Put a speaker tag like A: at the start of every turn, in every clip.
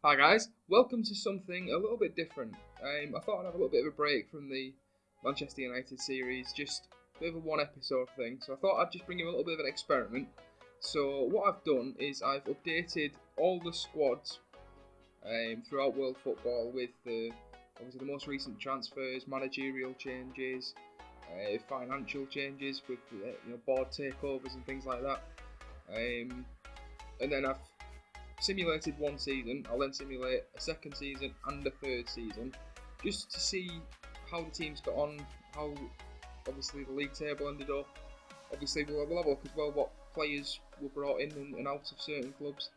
A: Hi guys, welcome to something a little bit different. I thought I'd have a little bit of a break from the Manchester United series, just a bit of a one episode thing. So I thought I'd just bring you a little bit of an experiment. So what I've done is I've updated all the squads throughout world football with obviously the most recent transfers, managerial changes, financial changes with board takeovers and things like that. And then I've simulated one season. I'll then simulate a second season and a third season, just to see how the teams got on, how obviously the league table ended up. Obviously we'll have a look as well what players were brought in and out of certain clubs.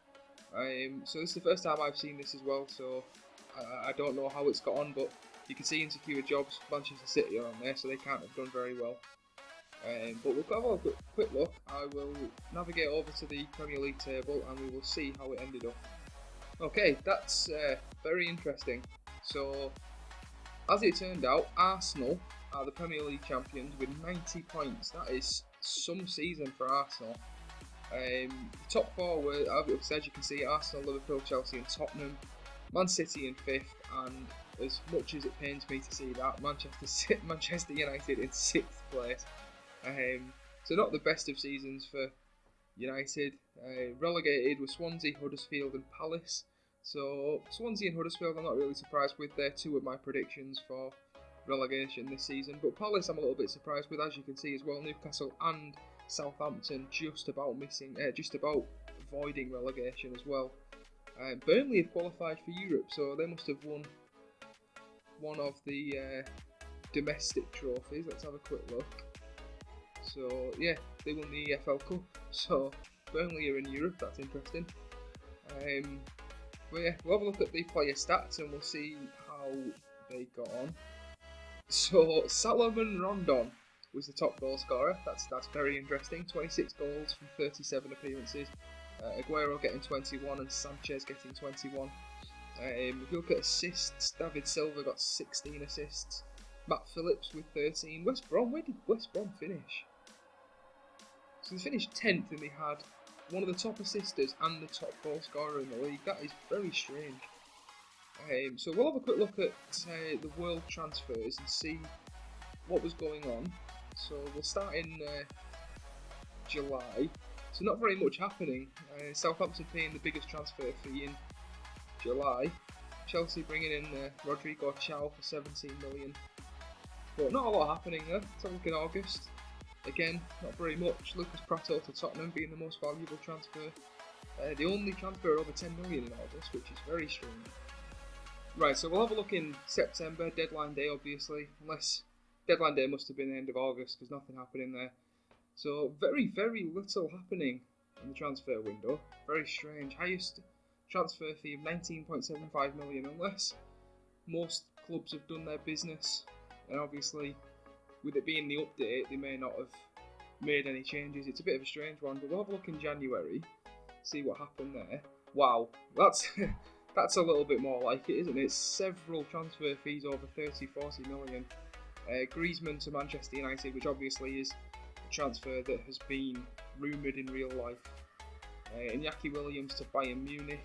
A: So this is the first time I've seen this as well, so I don't know how it's got on, but you can see in secure jobs Manchester City are on there, so they can't have done very well. But we'll have a quick look. I will navigate over to the Premier League table and we will see how it ended up. Okay, that's very interesting. So, as it turned out, Arsenal are the Premier League champions with 90 points. That is some season for Arsenal. The top four were, as you can see, Arsenal, Liverpool, Chelsea and Tottenham. Man City in 5th, and as much as it pains me to see that, Manchester United in 6th place. So not the best of seasons for United. Relegated with Swansea, Huddersfield and Palace. So Swansea and Huddersfield I'm not really surprised with. They're two of my predictions for relegation this season. But Palace I'm a little bit surprised with, as you can see as well. Newcastle and Southampton just about avoiding relegation as well. Burnley have qualified for Europe, so they must have won one of the domestic trophies. Let's have a quick look. So yeah, they won the EFL Cup. So Burnley are in Europe. That's interesting. But yeah, we'll have a look at the player stats and we'll see how they got on. So Salomon Rondon was the top goal scorer. That's very interesting. 26 goals from 37 appearances. Aguero getting 21 and Sanchez getting 21. If you look at assists, David Silva got 16 assists. Matt Phillips with 13. West Brom, where did West Brom finish? So they finished 10th and they had one of the top assisters and the top goal scorer in the league. That is very strange. So we'll have a quick look at the world transfers and see what was going on. So we'll start in July. So not very much happening. Southampton paying the biggest transfer fee in July. Chelsea bringing in Rodrigo Chow for 17 million. But not a lot happening there. Let's have a look in August. Again, not very much. Lucas Pratto to Tottenham being the most valuable transfer. The only transfer over 10 million in August, which is very strange. Right, so we'll have a look in September, deadline day obviously, unless deadline day must have been the end of August because nothing happening there. So very, very little happening in the transfer window. Very strange. Highest transfer fee of 19.75 million, unless most clubs have done their business, and obviously with it being the update they may not have made any changes. It's a bit of a strange one, but we'll have a look in January, see what happened there. Wow, that's that's a little bit more like it, isn't it? Several transfer fees over 30-40 million. Griezmann to Manchester United, which obviously is a transfer that has been rumoured in real life. Iñaki Williams to Bayern Munich.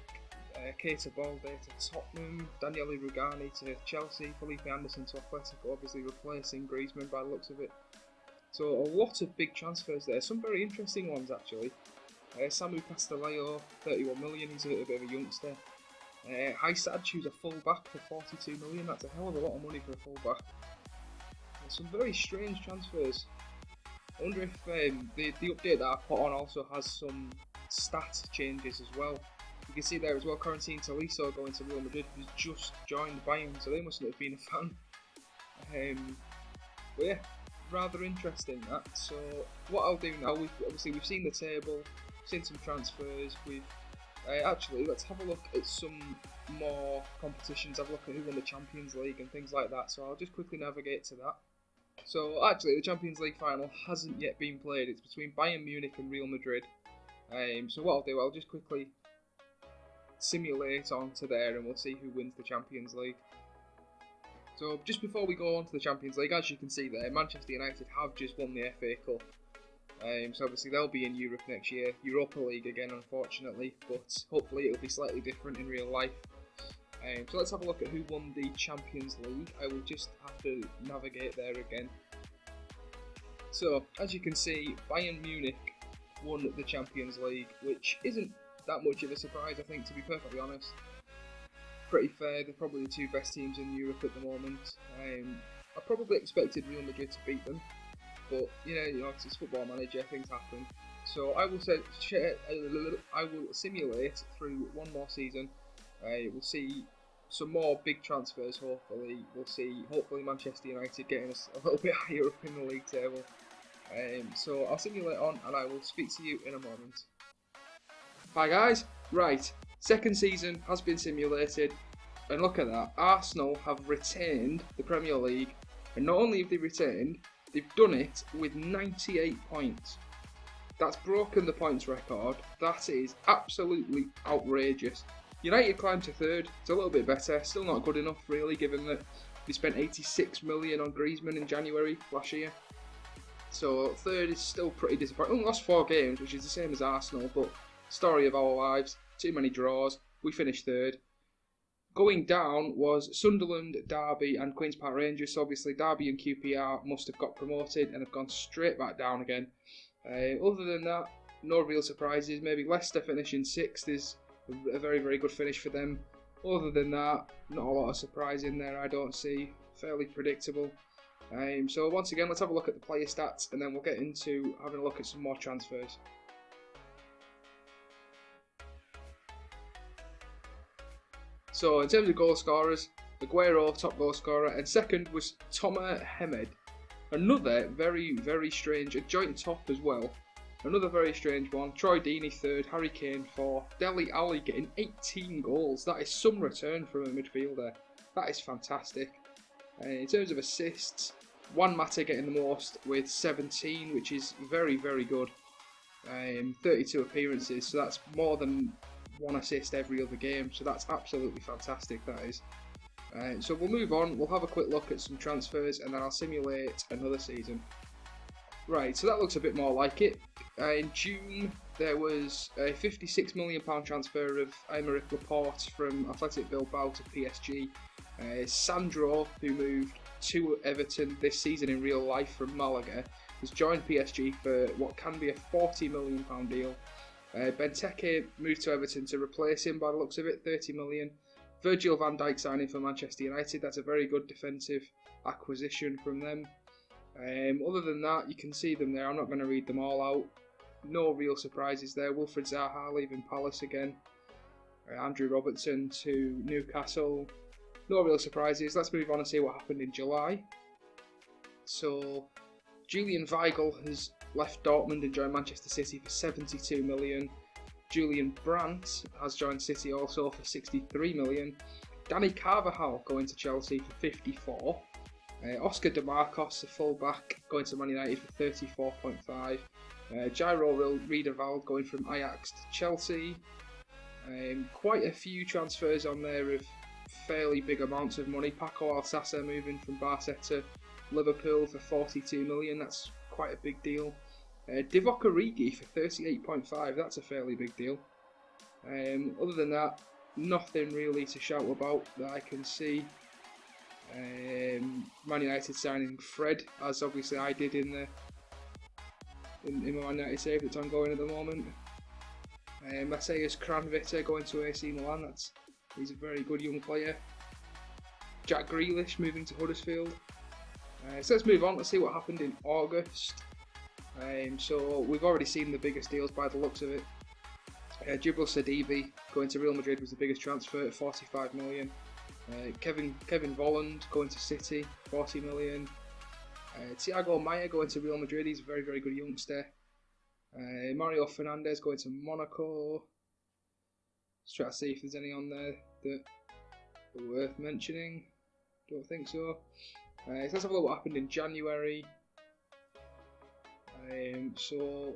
A: Keita Balde to Tottenham, Daniele Rugani to Chelsea, Felipe Anderson to Atletico, obviously replacing Griezmann by the looks of it. So a lot of big transfers there, some very interesting ones actually. Samu Castillejo, 31 million, he's a bit of a youngster. Haysad choose a full-back for 42 million, that's a hell of a lot of money for a full-back. Some very strange transfers. I wonder if the update that I put on also has some stat changes as well. You can see there as well, Corentin Tolisso going to Real Madrid, who's just joined Bayern, so they mustn't have been a fan. But yeah, rather interesting that. So what I'll do now, we've seen the table, seen some transfers. Actually, let's have a look at some more competitions. Have a look at who won the Champions League and things like that. So I'll just quickly navigate to that. So actually, the Champions League final hasn't yet been played. It's between Bayern Munich and Real Madrid. So what I'll do, I'll just quickly simulate onto there and we'll see who wins the Champions League. So just before we go on to the Champions League, as you can see there, Manchester United have just won the FA Cup. So obviously they'll be in Europe next year, Europa League again unfortunately, but hopefully it'll be slightly different in real life. So let's have a look at who won the Champions League. I will just have to navigate there again. So, as you can see, Bayern Munich won the Champions League, which isn't that much of a surprise, I think, to be perfectly honest. Pretty fair, they're probably the two best teams in Europe at the moment. I probably expected Real Madrid to beat them, but you know, it's Football Manager, things happen. So I will simulate through one more season. We'll see some more big transfers. Hopefully, we'll see. Hopefully, Manchester United getting us a little bit higher up in the league table. So I'll simulate on, and I will speak to you in a moment. Hi guys. Right, second season has been simulated, and look at that. Arsenal have retained the Premier League, and not only have they retained, they've done it with 98 points. That's broken the points record. That is absolutely outrageous. United climbed to third. It's a little bit better. Still not good enough, really, given that they spent 86 million on Griezmann in January last year. So third is still pretty disappointing. We lost 4 games, which is the same as Arsenal, but story of our lives. Too many draws. We finished third. Going down was Sunderland, Derby and Queen's Park Rangers. So obviously Derby and QPR must have got promoted and have gone straight back down again. Other than that, no real surprises. Maybe Leicester finishing 6th is a very, very good finish for them. Other than that, not a lot of surprise in there, I don't see. Fairly predictable. So once again, let's have a look at the player stats, and then we'll get into having a look at some more transfers. So in terms of goal scorers, Aguero, top goal scorer, and second was Tomer Hemed. Another very, very strange, a joint top as well. Another very strange one. Troy Deeney third, Harry Kane fourth, Dele Alli getting 18 goals. That is some return from a midfielder. That is fantastic. In terms of assists, Juan Mata getting the most with 17, which is very, very good. 32 appearances, so that's more than 1 assist every other game. So that's absolutely fantastic, that is. So we'll move on, we'll have a quick look at some transfers and then I'll simulate another season. Right, so that looks a bit more like it. In June there was a £56 million transfer of Aymeric Laporte from Athletic Bilbao to PSG. Sandro, who moved to Everton this season in real life from Malaga, has joined PSG for what can be a £40 million deal. Benteke moved to Everton to replace him by the looks of it, £30 million. Virgil van Dijk signing for Manchester United, that's a very good defensive acquisition from them. Other than that, you can see them there, I'm not going to read them all out. No real surprises there. Wilfried Zaha leaving Palace again. Andrew Robertson to Newcastle. No real surprises. Let's move on and see what happened in July. So, Julian Weigl has left Dortmund and joined Manchester City for 72 million. Julian Brandt has joined City also for 63 million. Danny Carvajal going to Chelsea for 54. Oscar DeMarcos, the full-back, going to Man United for 34.5. Jairo Riedewald going from Ajax to Chelsea. Quite a few transfers on there of fairly big amounts of money. Paco Alcácer moving from Barca to Liverpool for 42 million, that's quite a big deal. Divock Origi for 38.5, that's a fairly big deal. Other than that, nothing really to shout about that I can see. Man United signing Fred, as obviously I did in my Man United save that's ongoing at the moment. Matthias Kranviter going to AC Milan, he's a very good young player. Jack Grealish moving to Huddersfield. So let's move on, let's see what happened in August. So we've already seen the biggest deals by the looks of it. Djibril Sidibe going to Real Madrid was the biggest transfer at 45 million. Kevin Volland going to City, 40 million. Thiago Maia going to Real Madrid, he's a very, very good youngster. Mario Fernandes going to Monaco. Let's try to see if there's any on there that are worth mentioning. Don't think so. So let's have a look what happened in January. So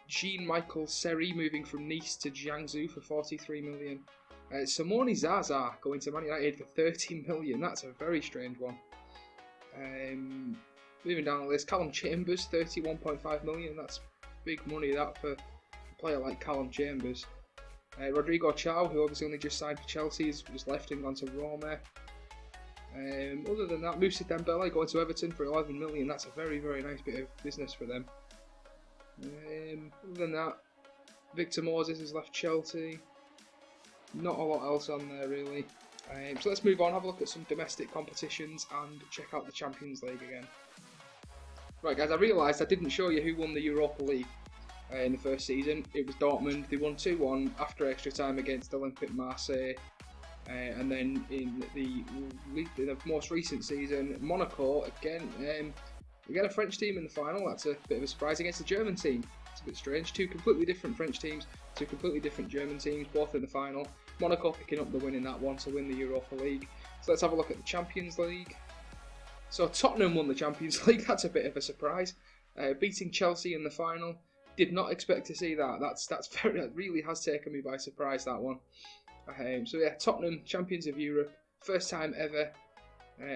A: Jean-Michel Seri moving from Nice to Jiangsu for 43 million. Simone Zaza going to Man United for 13 million. That's a very strange one. Moving down the list, Callum Chambers, 31.5 million. That's big money that for a player like Callum Chambers. Rodrigo Chow, who obviously only just signed for Chelsea, has left and gone to Roma. Other than that, Moussa Dembele going to Everton for 11 million. That's a very, very nice bit of business for them. Other than that, Victor Moses has left Chelsea. Not a lot else on there really. So let's move on, have a look at some domestic competitions and check out the Champions League again. Right guys, I realised I didn't show you who won the Europa League in the first season. It was Dortmund. They won 2-1 after extra time against Olympique Marseille. And then in the most recent season, Monaco, again, we get a French team in the final. That's a bit of a surprise against a German team. It's a bit strange. Two completely different French teams, two completely different German teams, both in the final. Monaco picking up the win in that one to win the Europa League. So let's have a look at the Champions League. So Tottenham won the Champions League. That's a bit of a surprise. Beating Chelsea in the final. Did not expect to see that. That really has taken me by surprise, that one. So yeah, Tottenham, champions of Europe, first time ever,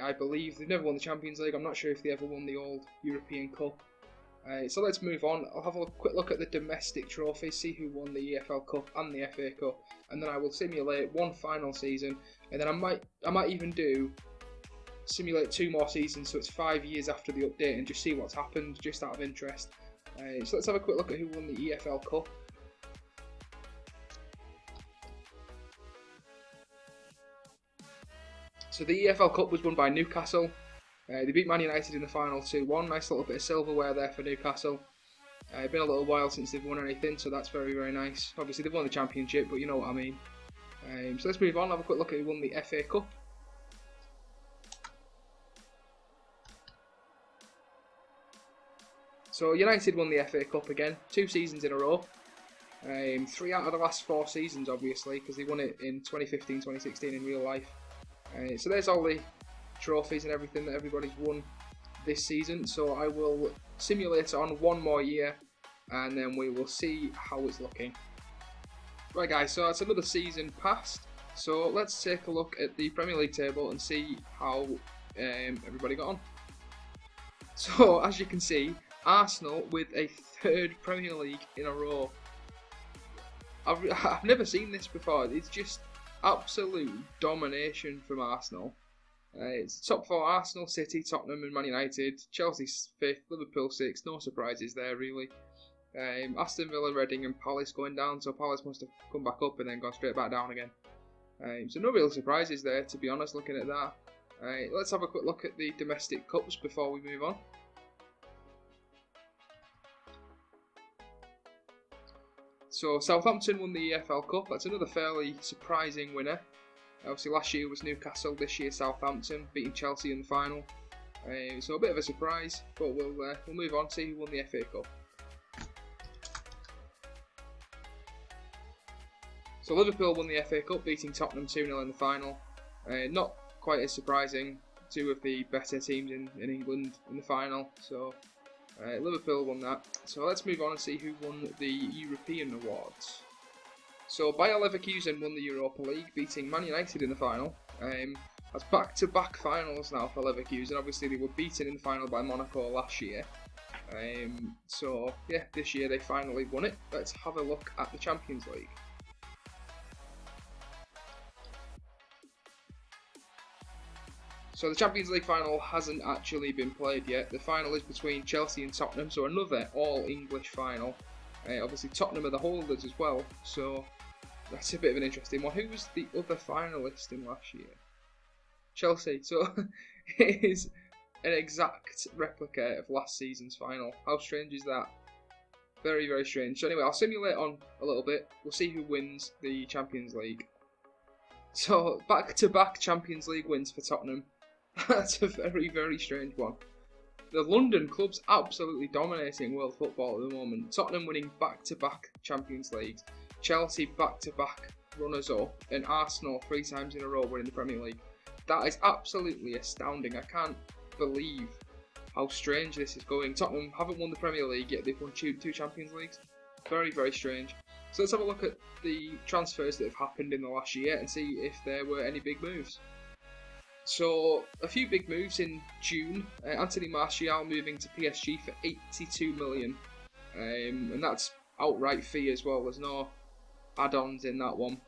A: I believe. They've never won the Champions League. I'm not sure if they ever won the old European Cup. So let's move on. I'll have a quick look at the domestic trophies, see who won the EFL Cup and the FA Cup, and then I will simulate one final season, and then I might even simulate 2 more seasons, so it's 5 years after the update, and just see what's happened, just out of interest. So let's have a quick look at who won the EFL Cup. So the EFL Cup was won by Newcastle. They beat Man United in the final 2-1. Nice little bit of silverware there for Newcastle. It's been a little while since they've won anything, so that's very, very nice. Obviously they've won the Championship, but you know what I mean. So let's move on, have a quick look at who won the FA Cup. So United won the FA Cup again, 2 seasons in a row. 3 out of the last 4 seasons, obviously, because they won it in 2015-2016 in real life. So there's all the trophies and everything that everybody's won this season. So I will simulate on 1 more year, and then we will see how it's looking. Right guys, so that's another season passed. So let's take a look at the Premier League table and see how everybody got on. So as you can see, Arsenal with a 3rd Premier League in a row. I've never seen this before. It's just absolute domination from Arsenal. It's top 4: Arsenal, City, Tottenham and Man United. Chelsea's 5th, Liverpool 6th. No surprises there really. Aston Villa, Reading and Palace going down, so Palace must have come back up and then gone straight back down again. So no real surprises there, to be honest, looking at that. Let's have a quick look at the domestic cups before we move on. So Southampton won the EFL Cup. That's another fairly surprising winner. Obviously last year was Newcastle, this year Southampton, beating Chelsea in the final. So a bit of a surprise, but we'll move on to see who won the FA Cup. So Liverpool won the FA Cup, beating Tottenham 2-0 in the final. Not quite as surprising, 2 of the better teams in England in the final. So Liverpool won that. So let's move on and see who won the European awards. So Bayer Leverkusen won the Europa League, beating Man United in the final. That's back-to-back finals now for Leverkusen. Obviously they were beaten in the final by Monaco last year. So yeah, this year they finally won it. Let's have a look at the Champions League. So the Champions League final hasn't actually been played yet. The final is between Chelsea and Tottenham, so another all-English final. Obviously Tottenham are the holders as well, so that's a bit of an interesting one. Who was the other finalist in last year? Chelsea. So it is an exact replica of last season's final. How strange is that? Very, very strange. So anyway, I'll simulate on a little bit. We'll see who wins the Champions League. So back-to-back Champions League wins for Tottenham. That's a very, very strange one. The London club's absolutely dominating world football at the moment. Tottenham winning back-to-back Champions Leagues, Chelsea back-to-back runners-up, and Arsenal 3 times in a row winning the Premier League. That is absolutely astounding. I can't believe how strange this is going. Tottenham haven't won the Premier League yet. They've won 2 Champions Leagues. Very, very strange. So let's have a look at the transfers that have happened in the last year and see if there were any big moves. So, a few big moves in June. Anthony Martial moving to PSG for 82 million. And that's outright fee as well. There's no add-ons in that one.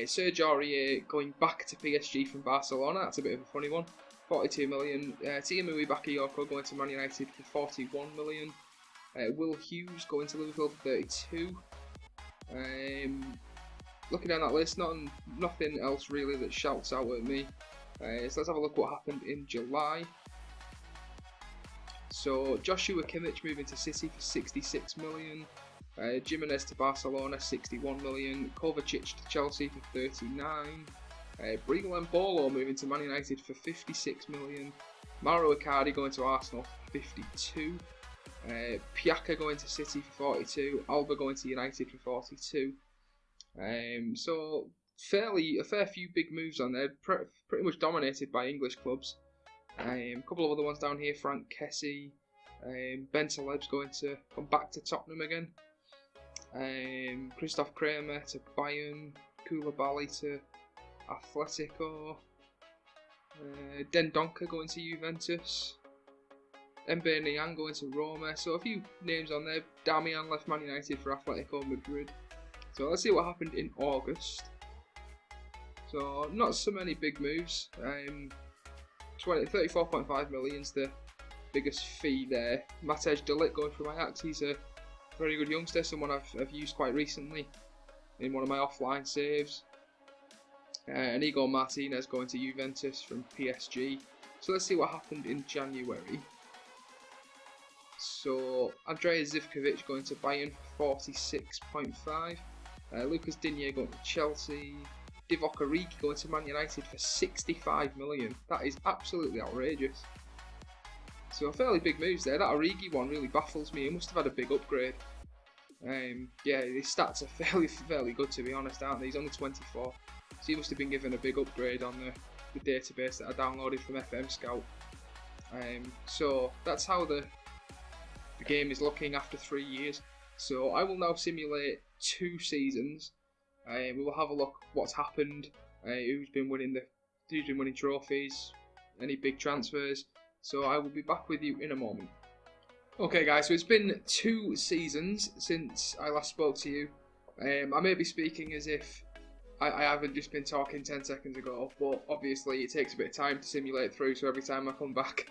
A: Serge Aurier going back to PSG from Barcelona, that's a bit of a funny one. 42 million. Tiémoué Bakayoko going to Man United for 41 million. Will Hughes going to Liverpool for 32. Looking down that list, nothing else really that shouts out at me. So let's have a look what happened in July. So Joshua Kimmich moving to City for 66 million. Jimenez to Barcelona 61 million. Kovacic to Chelsea for 39. Breel Embolo moving to Man United for 56 million. Mauro Icardi going to Arsenal for 52. Piaka going to City for 42. Alba going to United for 42. So a fair few big moves on there, pretty much dominated by English clubs. A couple of other ones down here, Frank Kessie, Ben Taleb's going to come back to Tottenham again. Christoph Kramer to Bayern, Koulibaly to Atletico, Dendoncker going to Juventus, Mbaye Niang going to Roma. So a few names on there. Damian left Man United for Atletico Madrid. So let's see what happened in August. So not so many big moves. 34.5 million is the biggest fee there. Matej de Ligt going from Ajax. He's a very good youngster, someone I've used quite recently in one of my offline saves. Inigo Martinez going to Juventus from PSG. So let's see what happened in January. So Andrea Zivkovic going to Bayern for 46.5. Lucas Digne going to Chelsea. Divock Origi going to Man United for 65 million. That is absolutely outrageous. So fairly big moves there. That Origi one really baffles me. He must have had a big upgrade. Yeah, his stats are fairly good, to be honest, aren't they? He's only 24. So he must have been given a big upgrade on the database that I downloaded from FM Scout. So that's how the game is looking after 3 years. So I will now simulate 2 seasons. We will have a look what's happened, who's been winning trophies, any big transfers. So I will be back with you in a moment. Okay guys, so it's been 2 seasons since I last spoke to you. I may be speaking as if I haven't just been talking 10 seconds ago, but obviously it takes a bit of time to simulate through, so every time I come back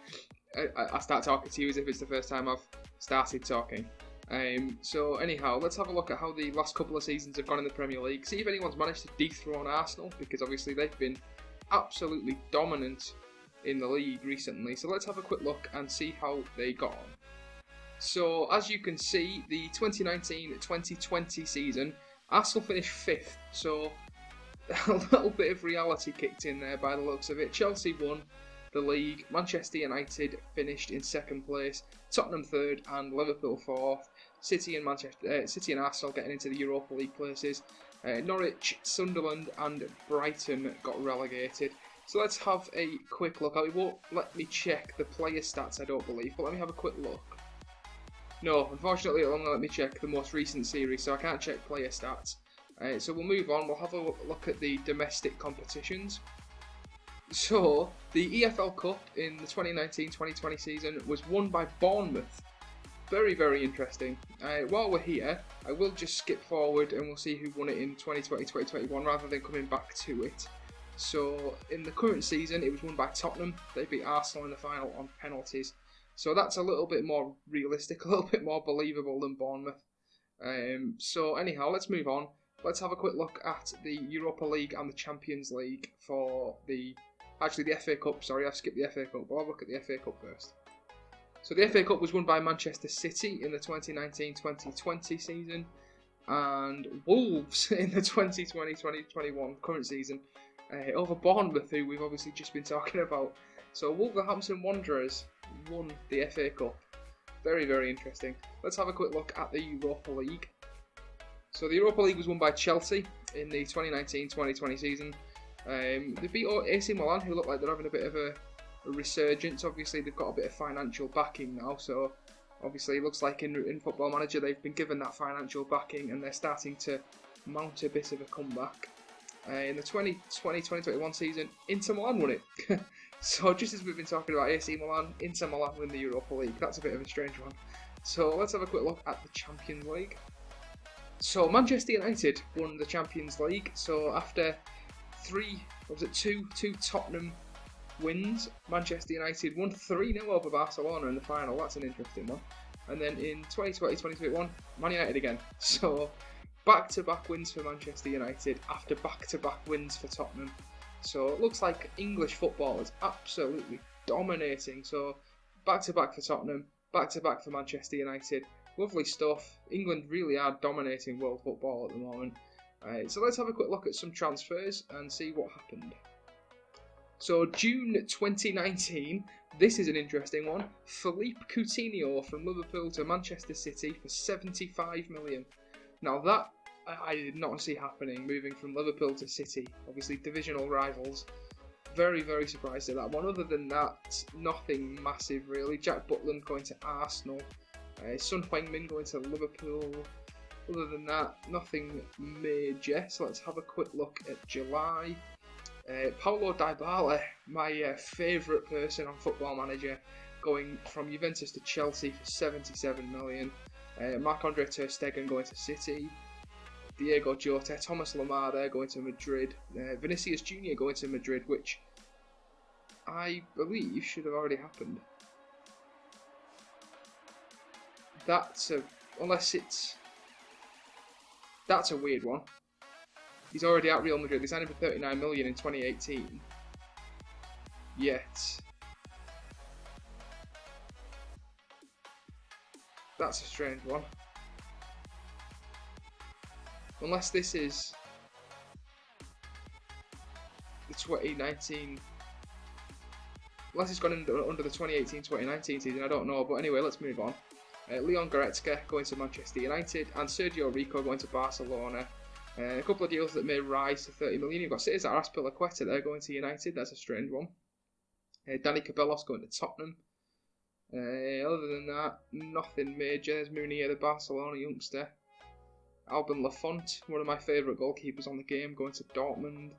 A: I start talking to you as if it's the first time I've started talking. So anyhow, let's have a look at how the last couple of seasons have gone in the Premier League, see if anyone's managed to dethrone Arsenal, because obviously they've been absolutely dominant in the league recently. So let's have a quick look and see how they got on. So as you can see, the 2019-2020 season, Arsenal finished 5th, so a little bit of reality kicked in there by the looks of it. Chelsea won the league, Manchester United finished in 2nd place, Tottenham 3rd and Liverpool 4th, City and Arsenal getting into the Europa League places, Norwich, Sunderland and Brighton got relegated. So let's have a quick look. It won't let me check the player stats, I don't believe, but let me have a quick look. No, unfortunately it'll only let me check the most recent series, so I can't check player stats. So we'll move on, we'll have a look at the domestic competitions. So, the EFL Cup in the 2019-2020 season was won by Bournemouth. Very, very interesting. While we're here, I will just skip forward and we'll see who won it in 2020-2021 rather than coming back to it. So, in the current season, it was won by Tottenham. They beat Arsenal in the final on penalties. So that's a little bit more realistic, a little bit more believable than Bournemouth. So anyhow, let's move on. Let's have a quick look at the Europa League and the Champions League for the FA Cup. Sorry, I've skipped the FA Cup, but I'll look at the FA Cup first. So the FA Cup was won by Manchester City in the 2019-2020 season, and Wolves in the 2020-2021 current season over Bournemouth, who we've obviously just been talking about. So Wolverhampton Wanderers won the FA Cup. Very, very interesting. Let's have a quick look at the Europa League. So the Europa League was won by Chelsea in the 2019-2020 season. They beat AC Milan, who look like they're having a bit of a resurgence. Obviously they've got a bit of financial backing now, so obviously it looks like in Football Manager they've been given that financial backing and they're starting to mount a bit of a comeback. In the 2020-2021 season, Inter Milan won it. So just as we've been talking about AC Milan, Inter Milan win the Europa League. That's a bit of a strange one. So let's have a quick look at the Champions League. So Manchester United won the Champions League. So after two Tottenham wins, Manchester United won 3-0 over Barcelona in the final. That's an interesting one. And then in 2020-2021, Man United again. So back-to-back wins for Manchester United after back-to-back wins for Tottenham. So it looks like English football is absolutely dominating. So back-to-back for Tottenham, back-to-back for Manchester United. Lovely stuff. England really are dominating world football at the moment. So let's have a quick look at some transfers and see what happened. So June 2019, this is an interesting one. Philippe Coutinho from Liverpool to Manchester City for 75 million. Now that I did not see happening, moving from Liverpool to City. Obviously divisional rivals. Very, very surprised at that one. Other than that, nothing massive really. Jack Butland going to Arsenal. Son Heung-min going to Liverpool. Other than that, nothing major. So let's have a quick look at July. Paulo Dybala, my favourite person on Football Manager, going from Juventus to Chelsea for 77 million. Marc-Andre Ter Stegen going to City. Diego Jota, Thomas Lemar there going to Madrid. Vinicius Jr. going to Madrid, which I believe should have already happened. That's a weird one. He's already at Real Madrid. They signed him for 39 million in 2018. Yet that's a strange one. Unless this is the 2019. Unless it's gone under the 2018-2019 season, I don't know. But anyway, let's move on. Leon Goretzka going to Manchester United and Sergio Rico going to Barcelona. A couple of deals that may rise to 30 million. You've got Cesar Azpilicueta there going to United. That's a strange one. Dani Ceballos going to Tottenham. Other than that, nothing major. There's Munir, the Barcelona youngster. Alban Lafont, one of my favourite goalkeepers on the game, going to Dortmund.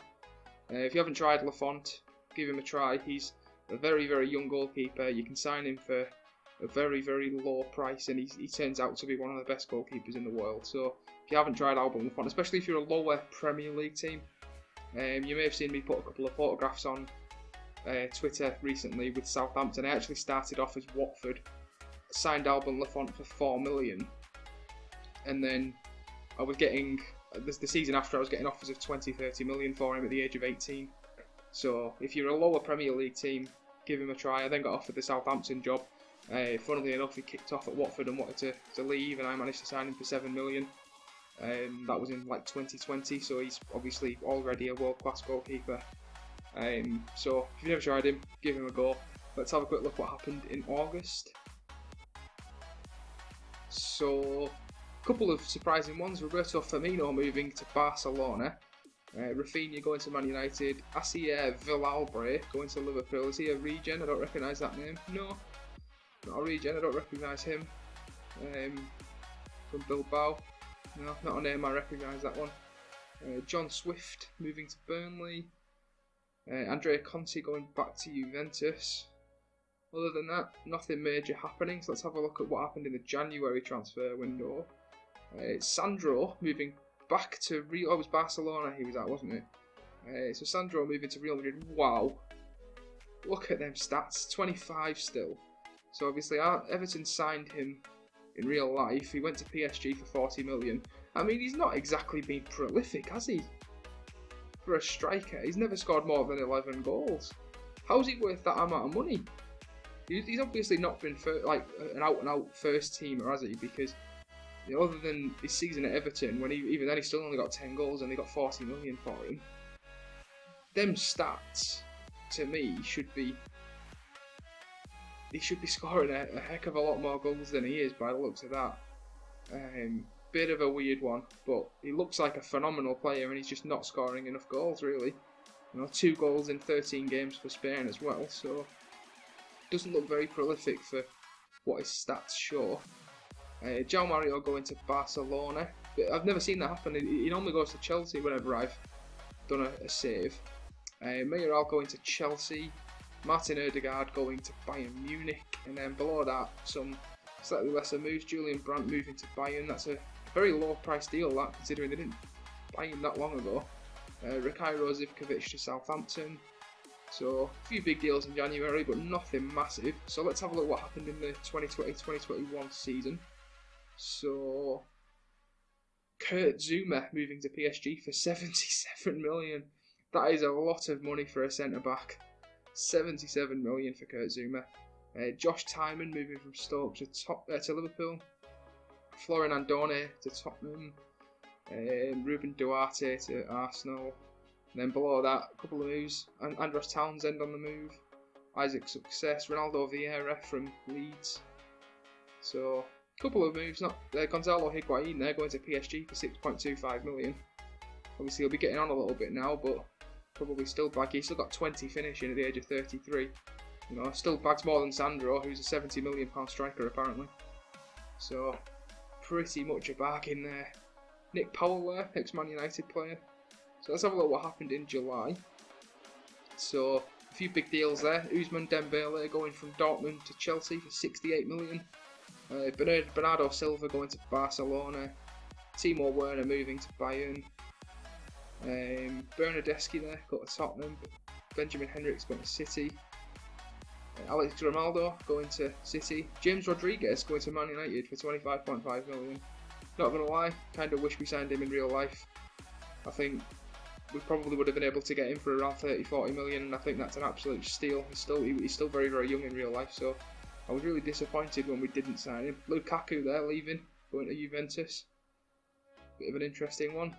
A: If you haven't tried Lafont, give him a try. He's a very, very young goalkeeper. You can sign him for a very, very low price, and he turns out to be one of the best goalkeepers in the world. So if you haven't tried Alban Lafont, especially if you're a lower Premier League team, you may have seen me put a couple of photographs on Twitter recently with Southampton. I actually started off as Watford, signed Alban Lafont for 4 million, and then I was getting, the season after, I was getting offers of 20-30 million for him at the age of 18. So if you're a lower Premier League team, give him a try. I then got offered the Southampton job. Funnily enough, he kicked off at Watford and wanted to leave, and I managed to sign him for 7 million. That was in like 2020, so he's obviously already a world-class goalkeeper. So if you've never tried him, give him a go. Let's have a quick look what happened in August. So, a couple of surprising ones. Roberto Firmino moving to Barcelona. Rafinha going to Man United. Asier Villalbre going to Liverpool. Is he a regen? I don't recognise that name. No, not a regen. I don't recognise him. From Bilbao. No, not a name I recognise that one. John Swift moving to Burnley. Andrea Conti going back to Juventus. Other than that, nothing major happening. So let's have a look at what happened in the January transfer window. Sandro moving back to Real. Oh, it was Barcelona he was at, wasn't it? So Sandro moving to Real Madrid. Wow. Look at them stats. 25 still. So obviously Everton signed him in real life. He went to PSG for 40 million. I mean, he's not exactly been prolific, has he? For a striker, he's never scored more than 11 goals. How's he worth that amount of money? He's obviously not been like an out-and-out first teamer, has he? Because other than his season at Everton, when even then he still only got 10 goals and they got 40 million for him. Them stats, to me, he should be scoring a heck of a lot more goals than he is by the looks of that. Bit of a weird one, but he looks like a phenomenal player and he's just not scoring enough goals, really. 2 goals in 13 games for Spain as well, so doesn't look very prolific for what his stats show. João Mario going to Barcelona. I've never seen that happen. He normally goes to Chelsea whenever I've done a save. Mayoral going to Chelsea. Martin Ødegaard going to Bayern Munich. And then below that, some slightly lesser moves. Julian Brandt moving to Bayern. That's a Very low price deal that, considering they didn't buy him that long ago. Rakairo Zivkovic to Southampton. So a few big deals in January, but nothing massive. So let's have a look what happened in the 2020-2021 season. So Kurt Zouma moving to PSG for 77 million. That is a lot of money for a centre back. 77 million for Kurt Zouma. Josh Tymon moving from Stoke to Liverpool. Florian Andone to Tottenham. Ruben Duarte to Arsenal. And then below that, a couple of moves. Andros Townsend on the move. Isaac Success. Ronaldo Vieira from Leeds. So, a couple of moves. Gonzalo Higuain there going to PSG for 6.25 million. Obviously, he'll be getting on a little bit now, but probably still baggy. He's still got 20 finishing at the age of 33. You know, still bags more than Sandro, who's a £70 million striker apparently. So, pretty much a bargain there. Nick Powell there, ex-Man United player. So let's have a look what happened in July. So, a few big deals there. Ousmane Dembele going from Dortmund to Chelsea for 68 million. Bernardo Silva going to Barcelona. Timo Werner moving to Bayern. Bernardeschi there, got to Tottenham. Benjamin Henrichs going to City. Alex Grimaldo going to City. James Rodriguez going to Man United for 25.5 million. Not gonna lie, kind of wish we signed him in real life. I think we probably would have been able to get him for around 30-40 million, and I think that's an absolute steal. He's still very, very young in real life, so I was really disappointed when we didn't sign him. Lukaku there, leaving, going to Juventus. Bit of an interesting one.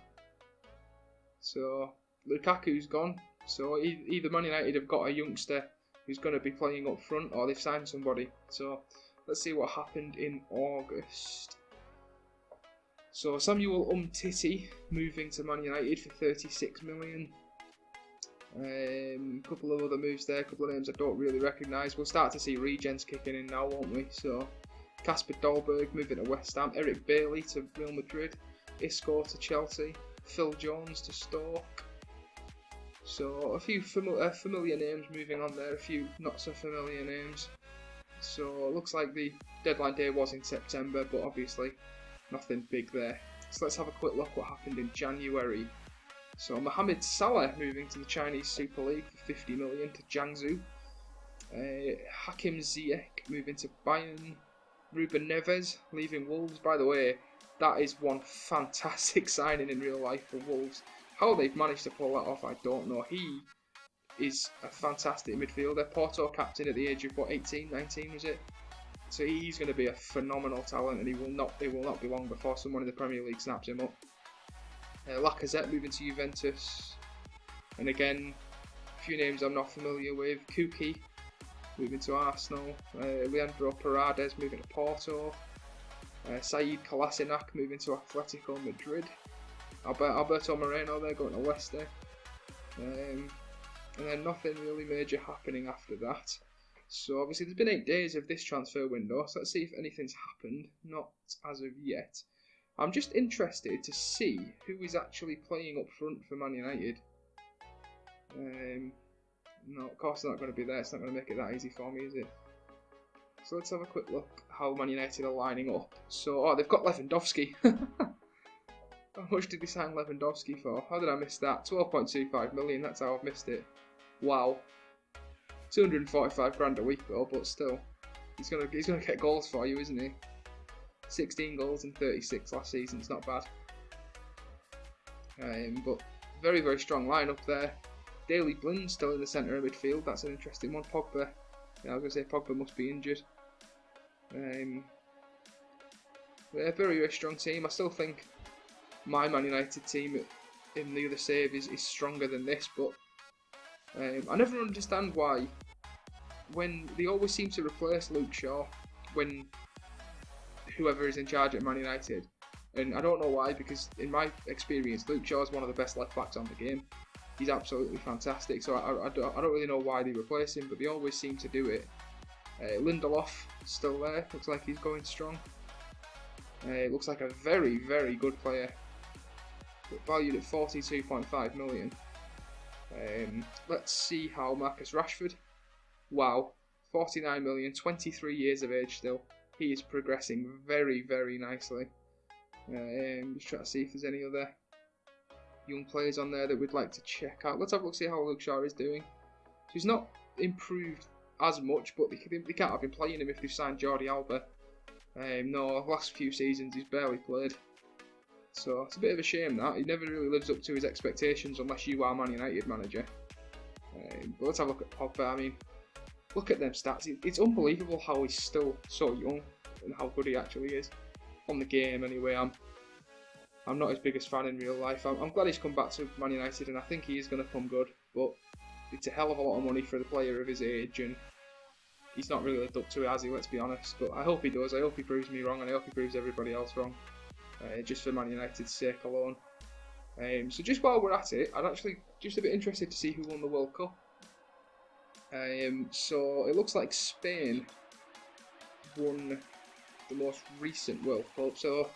A: So Lukaku's gone, so either Man United have got a youngster who's going to be playing up front, or they've signed somebody. So let's see what happened in August. So Samuel Umtiti moving to Man United for 36 million. A couple of other moves there, a couple of names I don't really recognise. We'll start to see regens kicking in now, won't we? So Kasper Dolberg moving to West Ham, Eric Bailey to Real Madrid, Isco to Chelsea, Phil Jones to Stoke. So a few familiar names moving on there, a few not so familiar names. So it looks like the deadline day was in September, but obviously nothing big there. So let's have a quick look what happened in January. So Mohamed Salah moving to the Chinese Super League for 50 million to Jiangsu. Hakim Ziyech moving to Bayern. Ruben Neves leaving Wolves. By the way, that is one fantastic signing in real life for Wolves. How they've managed to pull that off, I don't know. He is a fantastic midfielder. Porto captain at the age of 18, 19 was it? So he's going to be a phenomenal talent, and it will not be long before someone in the Premier League snaps him up. Lacazette moving to Juventus, and again, a few names I'm not familiar with. Kuki moving to Arsenal. Leandro Paredes moving to Porto. Said Kolasinac moving to Atletico Madrid. Alberto Moreno there going to Leicester. And then nothing really major happening after that. So obviously there's been 8 days of this transfer window, so let's see if anything's happened. Not as of yet. I'm just interested to see who is actually playing up front for Man United. No, of course they're not going to be there. It's not going to make it that easy for me, is it? So let's have a quick look how Man United are lining up. So, they've got Lewandowski. How much did they sign Lewandowski for? How did I miss that? 12.25 million, that's how I've missed it. Wow. 245 grand a week though, but still. He's gonna get goals for you, isn't he? 16 goals in 36 last season, it's not bad. But very, very strong lineup there. Daley Blind still in the centre of midfield, that's an interesting one. Pogba, yeah, I was going to say Pogba must be injured. Yeah, very, very strong team. I still think my Man United team in the other save is stronger than this, but I never understand why when they always seem to replace Luke Shaw when whoever is in charge at Man United, and I don't know why, because in my experience Luke Shaw is one of the best left backs on the game. He's absolutely fantastic, so I don't really know why they replace him, but they always seem to do it. Lindelof still there, looks like he's going strong. Looks like a very, very good player, valued at 42.5 million. Let's see how Marcus Rashford, wow, 49 million, 23 years of age still. He is progressing very, very nicely. Just trying to see if there's any other young players on there that we'd like to check out. Let's have a look, see how Luke Shaw is doing. So he's not improved as much, but they can't have been playing him if they've signed Jordi Alba. No, last few seasons he's barely played. So it's a bit of a shame that. He never really lives up to his expectations unless you are Man United manager. But let's have a look at Pogba. I mean, look at them stats. It's unbelievable how he's still so young and how good he actually is on the game. Anyway, I'm not his biggest fan in real life. I'm glad he's come back to Man United, and I think he is going to come good. But it's a hell of a lot of money for the player of his age, and he's not really lived up to it, has he? Let's be honest. But I hope he does. I hope he proves me wrong, and I hope he proves everybody else wrong. Just for Man United's sake alone. So just while we're at it, I'm actually just a bit interested to see who won the World Cup. So it looks like Spain won the most recent World Cup. So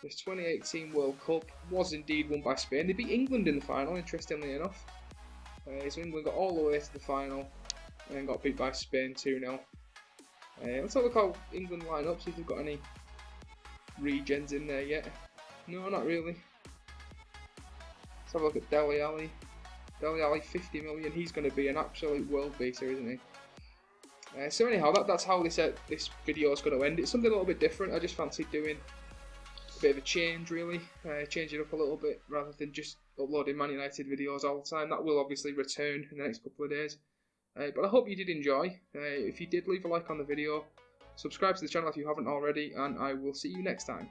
A: this 2018 World Cup was indeed won by Spain. They beat England in the final, interestingly enough. So England got all the way to the final and then got beat by Spain 2-0. Let's have a look how England line up, see if they've got any regens in there yet. No, not really. Let's have a look at Dele Alli. Dele Alli, 50 million. He's going to be an absolute world beater, isn't he? So anyhow, that's how this video is going to end. It's something a little bit different. I just fancied doing a bit of a change, really. Change it up a little bit rather than just uploading Man United videos all the time. That will obviously return in the next couple of days. But I hope you did enjoy. If you did, leave a like on the video. Subscribe to the channel if you haven't already, and I will see you next time.